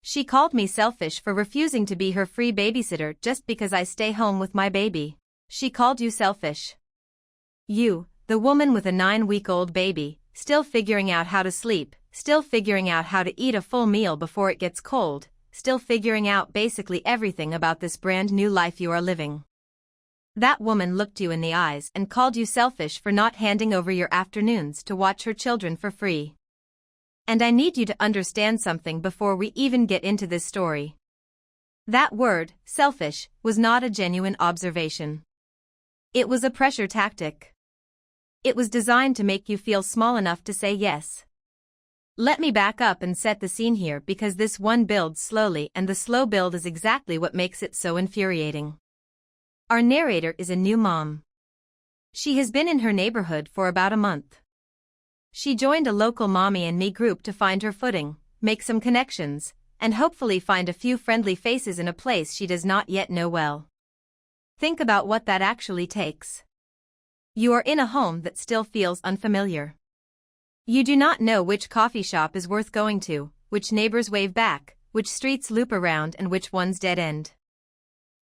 She called me selfish for refusing to be her free babysitter just because I stay home with my baby. She called you selfish. You, the woman with a 9-week-old baby, still figuring out how to sleep, still figuring out how to eat a full meal before it gets cold, still figuring out basically everything about this brand new life you are living. That woman looked you in the eyes and called you selfish for not handing over your afternoons to watch her children for free. And I need you to understand something before we even get into this story. That word, selfish, was not a genuine observation. It was a pressure tactic. It was designed to make you feel small enough to say yes. Let me back up and set the scene here because this one builds slowly and the slow build is exactly what makes it so infuriating. Our narrator is a new mom. She has been in her neighborhood for about a month. She joined a local mommy and me group to find her footing, make some connections, and hopefully find a few friendly faces in a place she does not yet know well. Think about what that actually takes. You are in a home that still feels unfamiliar. You do not know which coffee shop is worth going to, which neighbors wave back, which streets loop around and which ones dead end.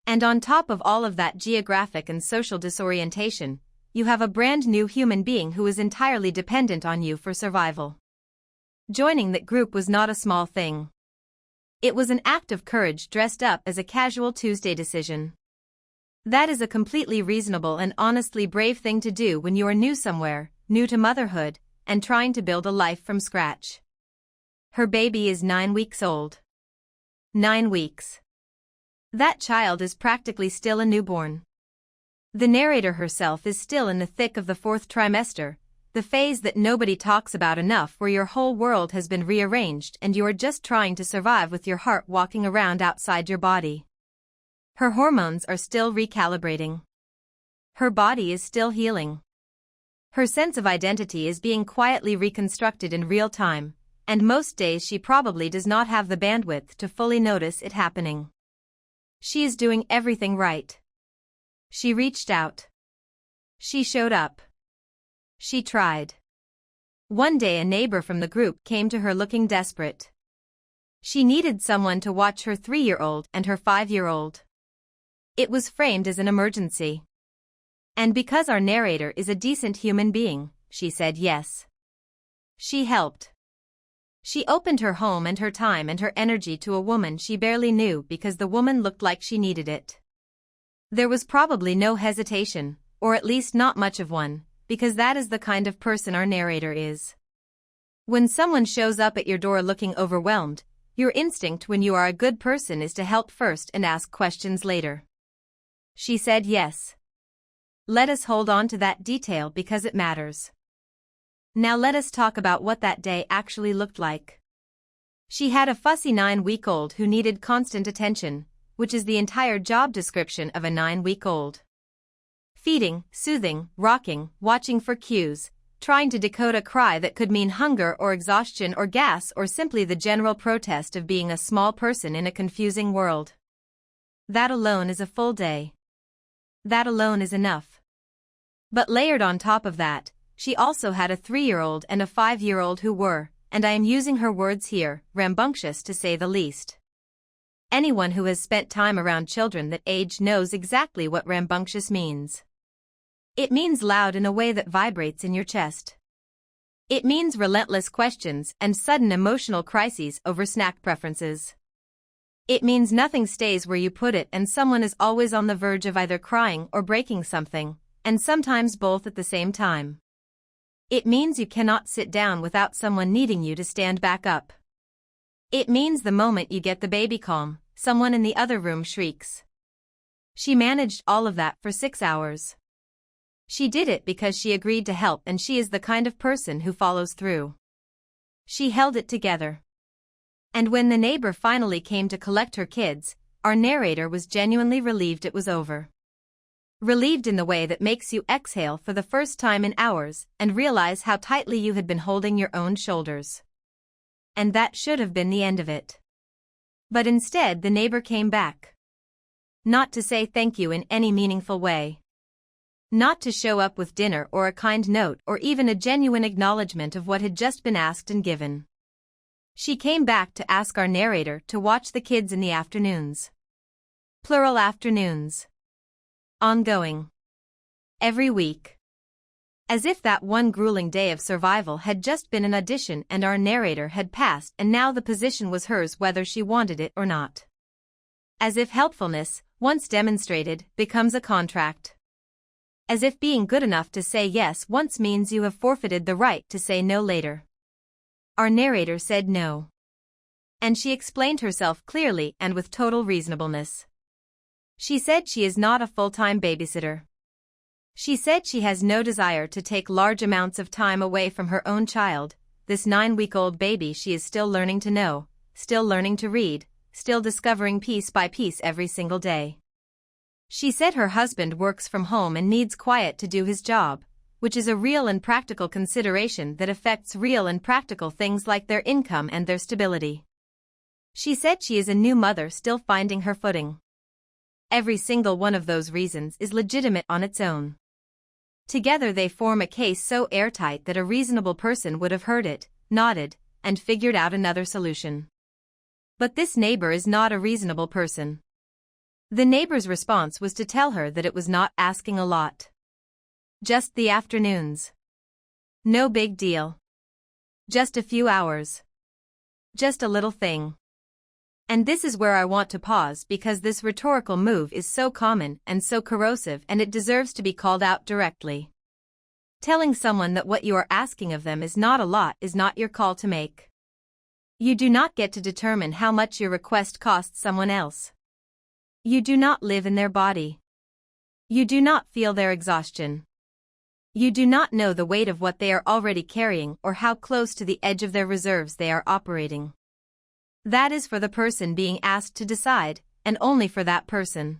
And on top of all of that geographic and social disorientation, you have a brand new human being who is entirely dependent on you for survival. Joining that group was not a small thing. It was an act of courage dressed up as a casual Tuesday decision. That is a completely reasonable and honestly brave thing to do when you are new somewhere, new to motherhood, and trying to build a life from scratch. Her baby is 9 weeks old. 9 weeks. That child is practically still a newborn. The narrator herself is still in the thick of the 4th trimester, the phase that nobody talks about enough where your whole world has been rearranged and you are just trying to survive with your heart walking around outside your body. Her hormones are still recalibrating. Her body is still healing. Her sense of identity is being quietly reconstructed in real time, and most days she probably does not have the bandwidth to fully notice it happening. She is doing everything right. She reached out. She showed up. She tried. One day a neighbor from the group came to her looking desperate. She needed someone to watch her 3-year-old and her 5-year-old. It was framed as an emergency. And because our narrator is a decent human being, she said yes. She helped. She opened her home and her time and her energy to a woman she barely knew because the woman looked like she needed it. There was probably no hesitation, or at least not much of one, because that is the kind of person our narrator is. When someone shows up at your door looking overwhelmed, your instinct when you are a good person is to help first and ask questions later. She said yes. Let us hold on to that detail because it matters. Now let us talk about what that day actually looked like. She had a fussy 9-week-old who needed constant attention, which is the entire job description of a 9-week-old. Feeding, soothing, rocking, watching for cues, trying to decode a cry that could mean hunger or exhaustion or gas or simply the general protest of being a small person in a confusing world. That alone is a full day. That alone is enough. But layered on top of that, she also had a 3-year-old and a 5-year-old who were, and I am using her words here, rambunctious to say the least. Anyone who has spent time around children that age knows exactly what rambunctious means. It means loud in a way that vibrates in your chest. It means relentless questions and sudden emotional crises over snack preferences. It means nothing stays where you put it and someone is always on the verge of either crying or breaking something, and sometimes both at the same time. It means you cannot sit down without someone needing you to stand back up. It means the moment you get the baby calm, someone in the other room shrieks. She managed all of that for 6 hours. She did it because she agreed to help and she is the kind of person who follows through. She held it together. And when the neighbor finally came to collect her kids, our narrator was genuinely relieved it was over. Relieved in the way that makes you exhale for the first time in hours and realize how tightly you had been holding your own shoulders. And that should have been the end of it. But instead the neighbor came back. Not to say thank you in any meaningful way. Not to show up with dinner or a kind note or even a genuine acknowledgement of what had just been asked and given. She came back to ask our narrator to watch the kids in the afternoons. Plural afternoons. Ongoing. Every week. As if that one grueling day of survival had just been an audition and our narrator had passed and now the position was hers whether she wanted it or not. As if helpfulness, once demonstrated, becomes a contract. As if being good enough to say yes once means you have forfeited the right to say no later. Our narrator said no. And she explained herself clearly and with total reasonableness. She said she is not a full-time babysitter. She said she has no desire to take large amounts of time away from her own child, this 9-week-old baby she is still learning to know, still learning to read, still discovering piece by piece every single day. She said her husband works from home and needs quiet to do his job, which is a real and practical consideration that affects real and practical things like their income and their stability. She said she is a new mother still finding her footing. Every single one of those reasons is legitimate on its own. Together they form a case so airtight that a reasonable person would have heard it, nodded, and figured out another solution. But this neighbor is not a reasonable person. The neighbor's response was to tell her that it was not asking a lot. Just the afternoons. No big deal. Just a few hours. Just a little thing. And this is where I want to pause because this rhetorical move is so common and so corrosive and it deserves to be called out directly. Telling someone that what you are asking of them is not a lot is not your call to make. You do not get to determine how much your request costs someone else. You do not live in their body. You do not feel their exhaustion. You do not know the weight of what they are already carrying or how close to the edge of their reserves they are operating. That is for the person being asked to decide, and only for that person.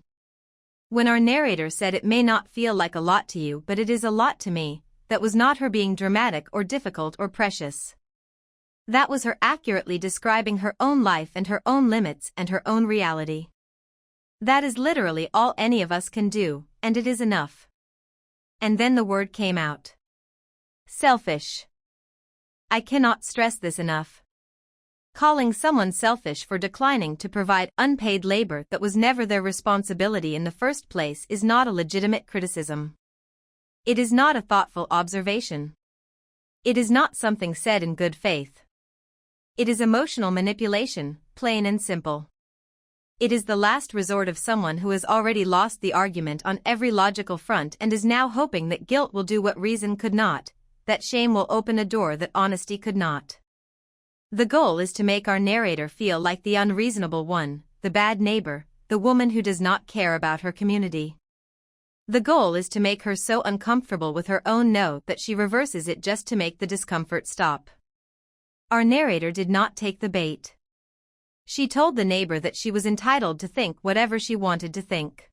When our narrator said it may not feel like a lot to you but it is a lot to me, that was not her being dramatic or difficult or precious. That was her accurately describing her own life and her own limits and her own reality. That is literally all any of us can do, and it is enough. And then the word came out. Selfish. I cannot stress this enough. Calling someone selfish for declining to provide unpaid labor that was never their responsibility in the first place is not a legitimate criticism. It is not a thoughtful observation. It is not something said in good faith. It is emotional manipulation, plain and simple. It is the last resort of someone who has already lost the argument on every logical front and is now hoping that guilt will do what reason could not, that shame will open a door that honesty could not. The goal is to make our narrator feel like the unreasonable one, the bad neighbor, the woman who does not care about her community. The goal is to make her so uncomfortable with her own no that she reverses it just to make the discomfort stop. Our narrator did not take the bait. She told the neighbor that she was entitled to think whatever she wanted to think.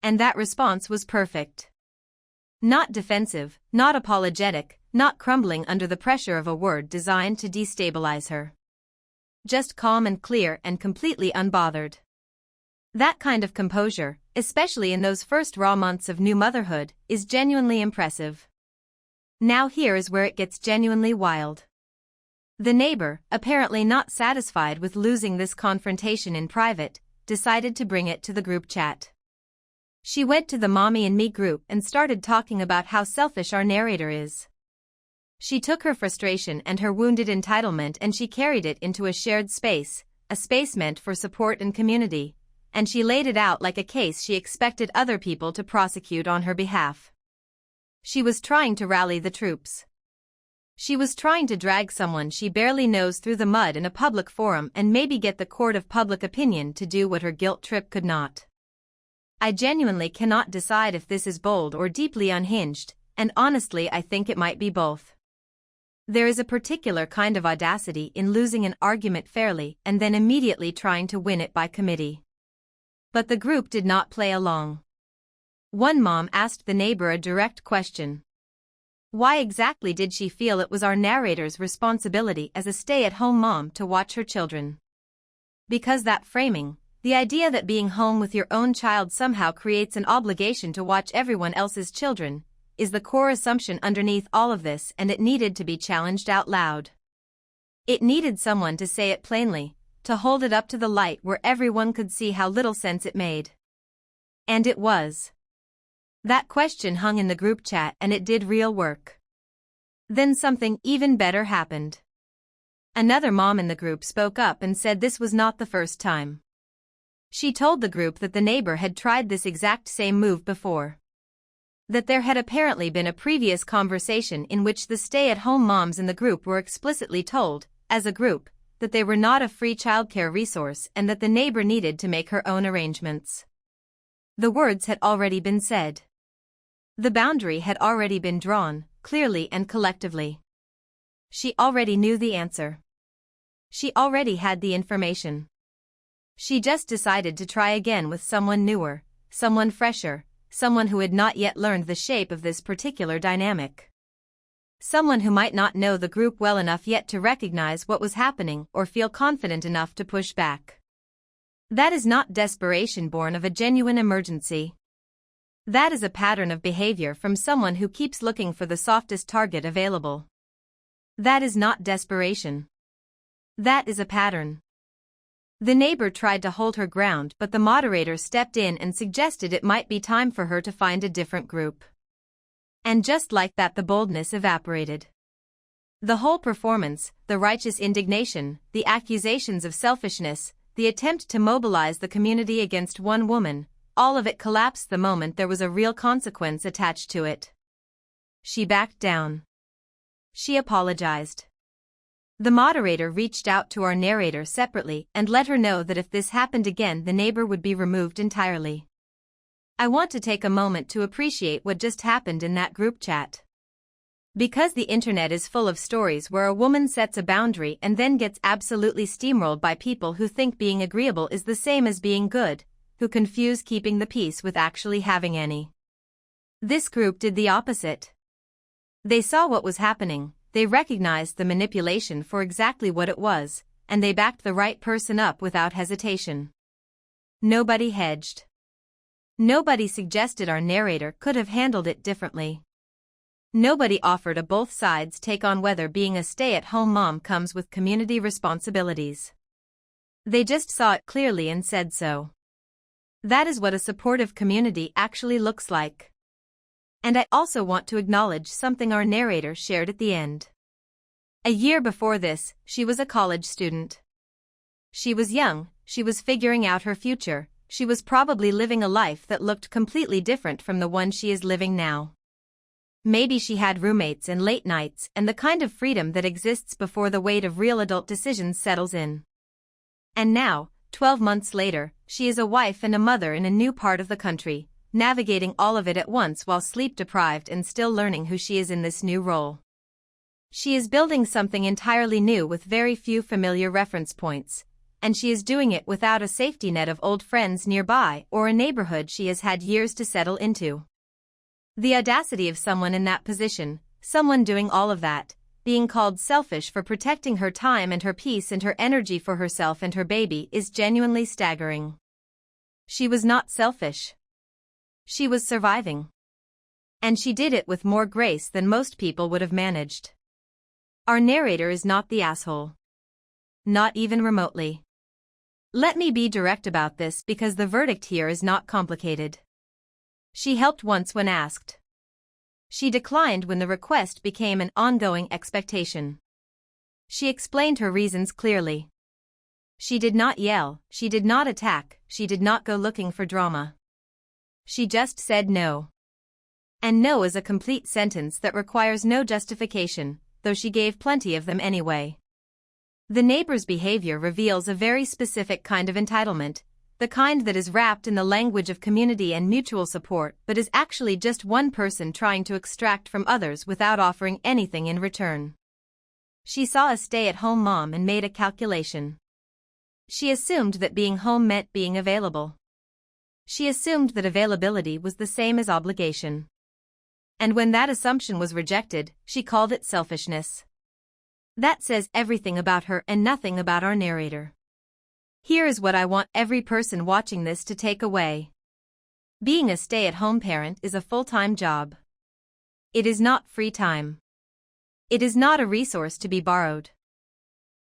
And that response was perfect. Not defensive, not apologetic, not crumbling under the pressure of a word designed to destabilize her. Just calm and clear and completely unbothered. That kind of composure, especially in those first raw months of new motherhood, is genuinely impressive. Now here is where it gets genuinely wild. The neighbor, apparently not satisfied with losing this confrontation in private, decided to bring it to the group chat. She went to the Mommy and Me group and started talking about how selfish our narrator is. She took her frustration and her wounded entitlement and she carried it into a shared space, a space meant for support and community, and she laid it out like a case she expected other people to prosecute on her behalf. She was trying to rally the troops. She was trying to drag someone she barely knows through the mud in a public forum and maybe get the court of public opinion to do what her guilt trip could not. I genuinely cannot decide if this is bold or deeply unhinged, and honestly I think it might be both. There is a particular kind of audacity in losing an argument fairly and then immediately trying to win it by committee. But the group did not play along. One mom asked the neighbor a direct question. Why exactly did she feel it was our narrator's responsibility as a stay-at-home mom to watch her children? Because that framing, the idea that being home with your own child somehow creates an obligation to watch everyone else's children, is the core assumption underneath all of this and it needed to be challenged out loud. It needed someone to say it plainly, to hold it up to the light where everyone could see how little sense it made. And it was. That question hung in the group chat and it did real work. Then something even better happened. Another mom in the group spoke up and said this was not the first time. She told the group that the neighbor had tried this exact same move before. That there had apparently been a previous conversation in which the stay-at-home moms in the group were explicitly told, as a group, that they were not a free childcare resource and that the neighbor needed to make her own arrangements. The words had already been said. The boundary had already been drawn, clearly and collectively. She already knew the answer. She already had the information. She just decided to try again with someone newer, someone fresher, someone who had not yet learned the shape of this particular dynamic. Someone who might not know the group well enough yet to recognize what was happening or feel confident enough to push back. That is not desperation born of a genuine emergency. That is a pattern of behavior from someone who keeps looking for the softest target available. That is not desperation. That is a pattern. The neighbor tried to hold her ground, but the moderator stepped in and suggested it might be time for her to find a different group. And just like that, the boldness evaporated. The whole performance, the righteous indignation, the accusations of selfishness, the attempt to mobilize the community against one woman, all of it collapsed the moment there was a real consequence attached to it. She backed down. She apologized. The moderator reached out to our narrator separately and let her know that if this happened again, the neighbor would be removed entirely. I want to take a moment to appreciate what just happened in that group chat. Because the internet is full of stories where a woman sets a boundary and then gets absolutely steamrolled by people who think being agreeable is the same as being good, who confuse keeping the peace with actually having any. This group did the opposite. They saw what was happening, they recognized the manipulation for exactly what it was, and they backed the right person up without hesitation. Nobody hedged. Nobody suggested our narrator could have handled it differently. Nobody offered a both sides take on whether being a stay-at-home mom comes with community responsibilities. They just saw it clearly and said so. That is what a supportive community actually looks like. And I also want to acknowledge something our narrator shared at the end. A year before this, she was a college student. She was young, she was figuring out her future, she was probably living a life that looked completely different from the one she is living now. Maybe she had roommates and late nights and the kind of freedom that exists before the weight of real adult decisions settles in. And now, 12 months later, she is a wife and a mother in a new part of the country, navigating all of it at once while sleep-deprived and still learning who she is in this new role. She is building something entirely new with very few familiar reference points, and she is doing it without a safety net of old friends nearby or a neighborhood she has had years to settle into. The audacity of someone in that position, someone doing all of that, being called selfish for protecting her time and her peace and her energy for herself and her baby, is genuinely staggering. She was not selfish. She was surviving. And she did it with more grace than most people would have managed. Our narrator is not the asshole. Not even remotely. Let me be direct about this because the verdict here is not complicated. She helped once when asked. She declined when the request became an ongoing expectation. She explained her reasons clearly. She did not yell, she did not attack, she did not go looking for drama. She just said no. And no is a complete sentence that requires no justification, though she gave plenty of them anyway. The neighbor's behavior reveals a very specific kind of entitlement, the kind that is wrapped in the language of community and mutual support but is actually just one person trying to extract from others without offering anything in return. She saw a stay-at-home mom and made a calculation. She assumed that being home meant being available. She assumed that availability was the same as obligation. And when that assumption was rejected, she called it selfishness. That says everything about her and nothing about our narrator. Here is what I want every person watching this to take away. Being a stay-at-home parent is a full-time job. It is not free time. It is not a resource to be borrowed.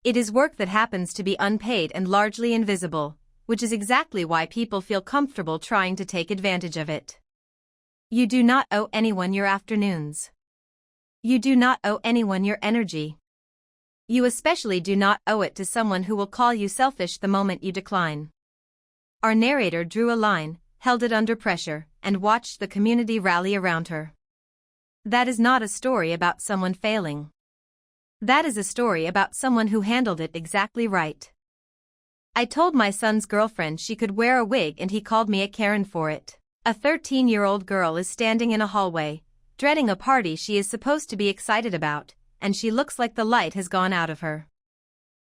It is work that happens to be unpaid and largely invisible, which is exactly why people feel comfortable trying to take advantage of it. You do not owe anyone your afternoons. You do not owe anyone your energy. You especially do not owe it to someone who will call you selfish the moment you decline. Our narrator drew a line, held it under pressure, and watched the community rally around her. That is not a story about someone failing. That is a story about someone who handled it exactly right. I told my son's girlfriend she could wear a wig and he called me a Karen for it. A 13-year-old girl is standing in a hallway, dreading a party she is supposed to be excited about, and she looks like the light has gone out of her.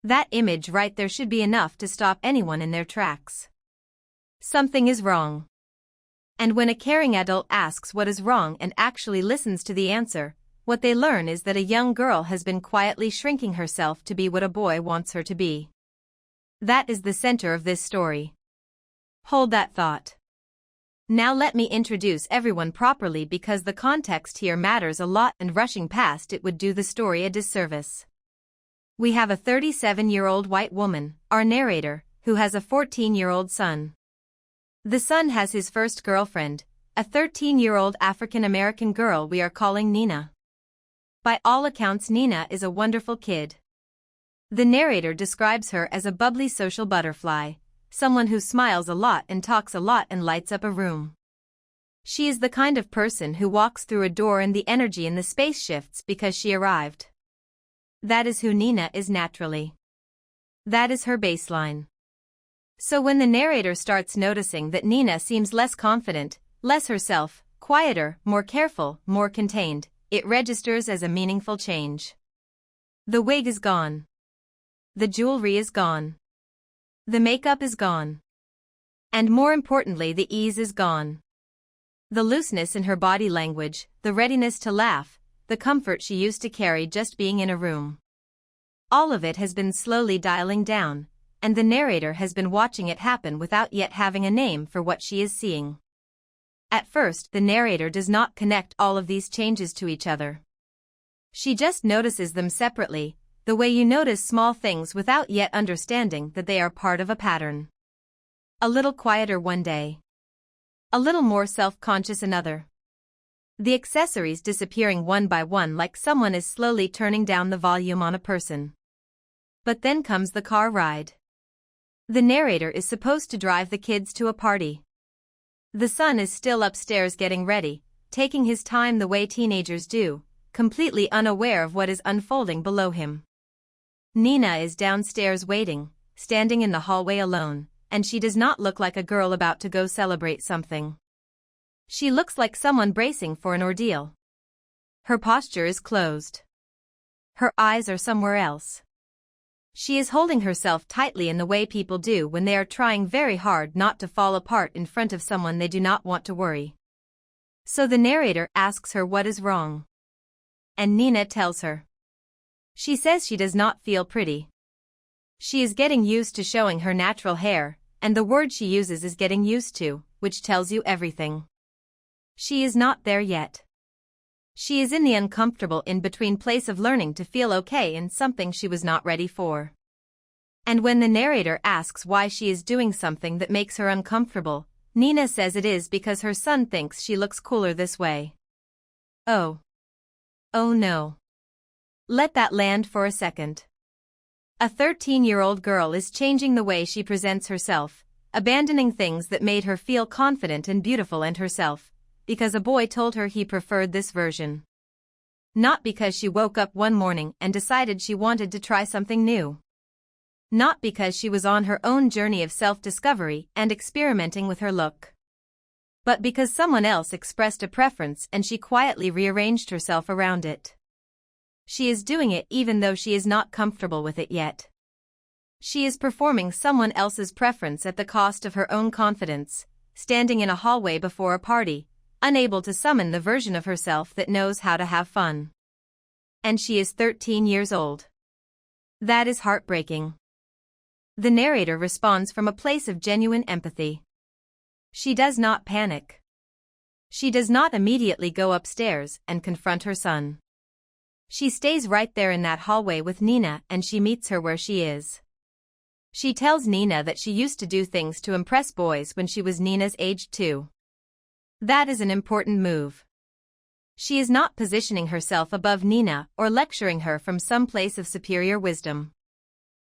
That image right there should be enough to stop anyone in their tracks. Something is wrong. And when a caring adult asks what is wrong and actually listens to the answer, what they learn is that a young girl has been quietly shrinking herself to be what a boy wants her to be. That is the center of this story. Hold that thought. Now let me introduce everyone properly because the context here matters a lot and rushing past it would do the story a disservice. We have a 37-year-old white woman, our narrator, who has a 14-year-old son. The son has his first girlfriend, a 13-year-old African-American girl we are calling Nina. By all accounts, Nina is a wonderful kid. The narrator describes her as a bubbly social butterfly, someone who smiles a lot and talks a lot and lights up a room. She is the kind of person who walks through a door and the energy in the space shifts because she arrived. That is who Nina is naturally. That is her baseline. So when the narrator starts noticing that Nina seems less confident, less herself, quieter, more careful, more contained, it registers as a meaningful change. The wig is gone. The jewelry is gone. The makeup is gone. And more importantly, the ease is gone. The looseness in her body language, the readiness to laugh, the comfort she used to carry just being in a room. All of it has been slowly dialing down, and the narrator has been watching it happen without yet having a name for what she is seeing. At first, the narrator does not connect all of these changes to each other. She just notices them separately, the way you notice small things without yet understanding that they are part of a pattern. A little quieter one day. A little more self-conscious another. The accessories disappearing one by one like someone is slowly turning down the volume on a person. But then comes the car ride. The narrator is supposed to drive the kids to a party. The son is still upstairs getting ready, taking his time the way teenagers do, completely unaware of what is unfolding below him. Nina is downstairs waiting, standing in the hallway alone, and she does not look like a girl about to go celebrate something. She looks like someone bracing for an ordeal. Her posture is closed. Her eyes are somewhere else. She is holding herself tightly in the way people do when they are trying very hard not to fall apart in front of someone they do not want to worry. So the narrator asks her what is wrong. And Nina tells her. She says she does not feel pretty. She is getting used to showing her natural hair, and the word she uses is getting used to, which tells you everything. She is not there yet. She is in the uncomfortable in-between place of learning to feel okay in something she was not ready for. And when the narrator asks why she is doing something that makes her uncomfortable, Nina says it is because her son thinks she looks cooler this way. Oh. Oh no. Let that land for a second. A 13-year-old girl is changing the way she presents herself, abandoning things that made her feel confident and beautiful and herself, because a boy told her he preferred this version. Not because she woke up one morning and decided she wanted to try something new. Not because she was on her own journey of self-discovery and experimenting with her look. But because someone else expressed a preference and she quietly rearranged herself around it. She is doing it even though she is not comfortable with it yet. She is performing someone else's preference at the cost of her own confidence, standing in a hallway before a party, unable to summon the version of herself that knows how to have fun. And she is 13 years old. That is heartbreaking. The narrator responds from a place of genuine empathy. She does not panic. She does not immediately go upstairs and confront her son. She stays right there in that hallway with Nina and she meets her where she is. She tells Nina that she used to do things to impress boys when she was Nina's age too. That is an important move. She is not positioning herself above Nina or lecturing her from some place of superior wisdom.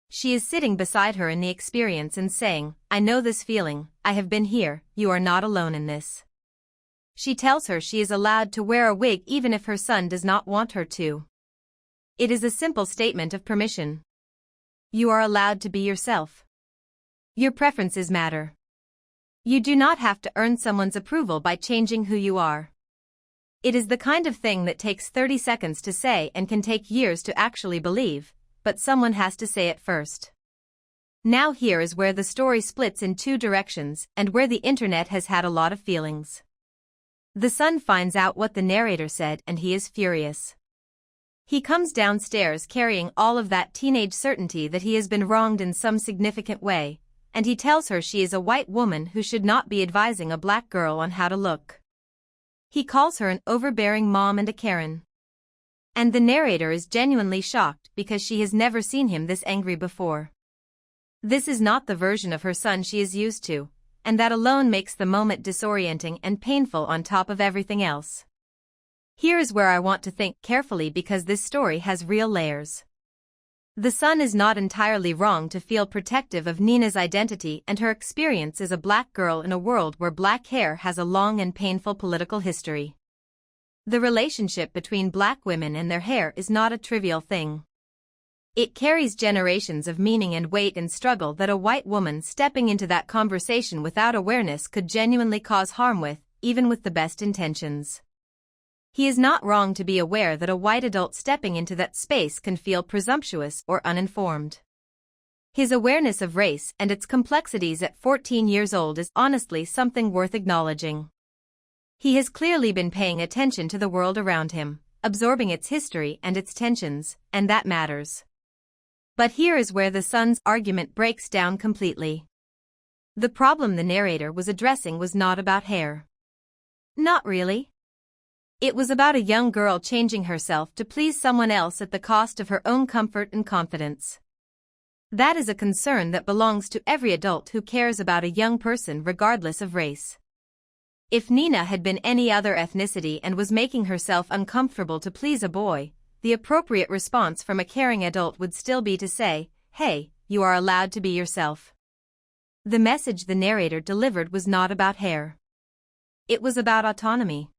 She is sitting beside her in the experience and saying, I know this feeling, I have been here, you are not alone in this. She tells her she is allowed to wear a wig even if her son does not want her to. It is a simple statement of permission. You are allowed to be yourself. Your preferences matter. You do not have to earn someone's approval by changing who you are. It is the kind of thing that takes 30 seconds to say and can take years to actually believe, but someone has to say it first. Now here is where the story splits in two directions and where the internet has had a lot of feelings. The son finds out what the narrator said and he is furious. He comes downstairs carrying all of that teenage certainty that he has been wronged in some significant way, and he tells her she is a white woman who should not be advising a black girl on how to look. He calls her an overbearing mom and a Karen. And the narrator is genuinely shocked because she has never seen him this angry before. This is not the version of her son she is used to, and that alone makes the moment disorienting and painful on top of everything else. Here is where I want to think carefully because this story has real layers. The son is not entirely wrong to feel protective of Nina's identity and her experience as a black girl in a world where black hair has a long and painful political history. The relationship between black women and their hair is not a trivial thing. It carries generations of meaning and weight and struggle that a white woman stepping into that conversation without awareness could genuinely cause harm with, even with the best intentions. He is not wrong to be aware that a white adult stepping into that space can feel presumptuous or uninformed. His awareness of race and its complexities at 14 years old is honestly something worth acknowledging. He has clearly been paying attention to the world around him, absorbing its history and its tensions, and that matters. But here is where the son's argument breaks down completely. The problem the narrator was addressing was not about hair. Not really. It was about a young girl changing herself to please someone else at the cost of her own comfort and confidence. That is a concern that belongs to every adult who cares about a young person regardless of race. If Nina had been any other ethnicity and was making herself uncomfortable to please a boy, the appropriate response from a caring adult would still be to say, hey, you are allowed to be yourself. The message the narrator delivered was not about hair. It was about autonomy.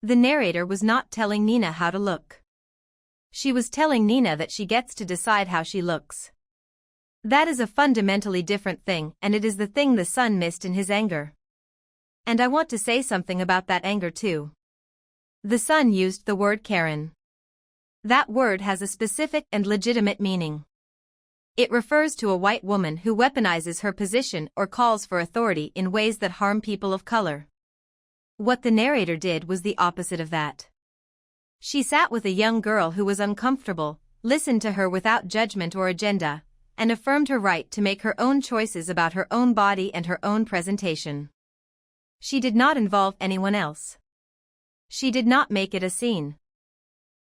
The narrator was not telling Nina how to look. She was telling Nina that she gets to decide how she looks. That is a fundamentally different thing, and it is the thing the son missed in his anger. And I want to say something about that anger too. The son used the word Karen. That word has a specific and legitimate meaning. It refers to a white woman who weaponizes her position or calls for authority in ways that harm people of color. What the narrator did was the opposite of that. She sat with a young girl who was uncomfortable, listened to her without judgment or agenda, and affirmed her right to make her own choices about her own body and her own presentation. She did not involve anyone else. She did not make it a scene.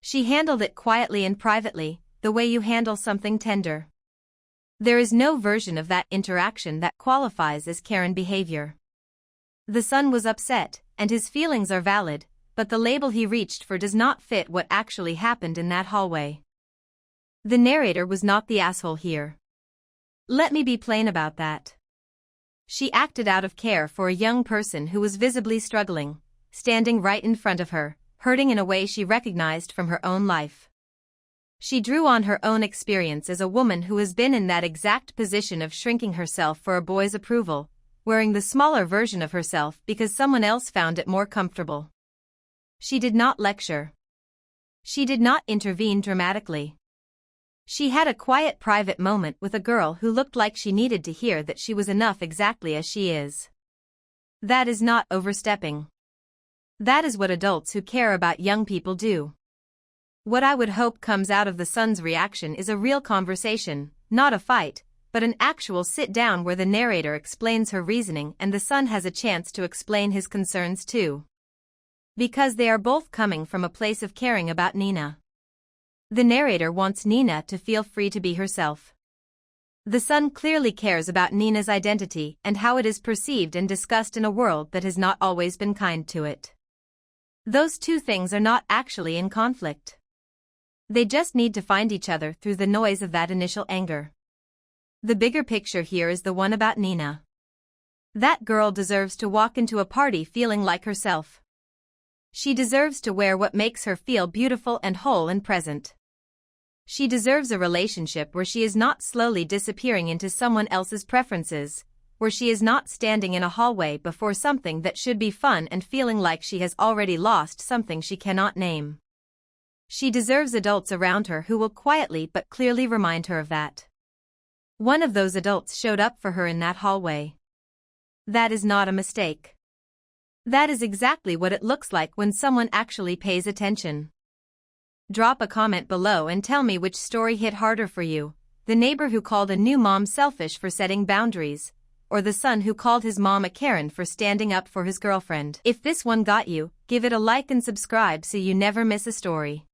She handled it quietly and privately, the way you handle something tender. There is no version of that interaction that qualifies as Karen behavior. The son was upset, and his feelings are valid, but the label he reached for does not fit what actually happened in that hallway. The narrator was not the asshole here. Let me be plain about that. She acted out of care for a young person who was visibly struggling, standing right in front of her, hurting in a way she recognized from her own life. She drew on her own experience as a woman who has been in that exact position of shrinking herself for a boy's approval, wearing the smaller version of herself because someone else found it more comfortable. She did not lecture. She did not intervene dramatically. She had a quiet private moment with a girl who looked like she needed to hear that she was enough exactly as she is. That is not overstepping. That is what adults who care about young people do. What I would hope comes out of the son's reaction is a real conversation, not a fight, but an actual sit-down where the narrator explains her reasoning and the son has a chance to explain his concerns too. Because they are both coming from a place of caring about Nina. The narrator wants Nina to feel free to be herself. The son clearly cares about Nina's identity and how it is perceived and discussed in a world that has not always been kind to it. Those two things are not actually in conflict. They just need to find each other through the noise of that initial anger. The bigger picture here is the one about Nina. That girl deserves to walk into a party feeling like herself. She deserves to wear what makes her feel beautiful and whole and present. She deserves a relationship where she is not slowly disappearing into someone else's preferences, where she is not standing in a hallway before something that should be fun and feeling like she has already lost something she cannot name. She deserves adults around her who will quietly but clearly remind her of that. One of those adults showed up for her in that hallway. That is not a mistake. That is exactly what it looks like when someone actually pays attention. Drop a comment below and tell me which story hit harder for you, the neighbor who called a new mom selfish for setting boundaries, or the son who called his mom a Karen for standing up for his girlfriend. If this one got you, give it a like and subscribe so you never miss a story.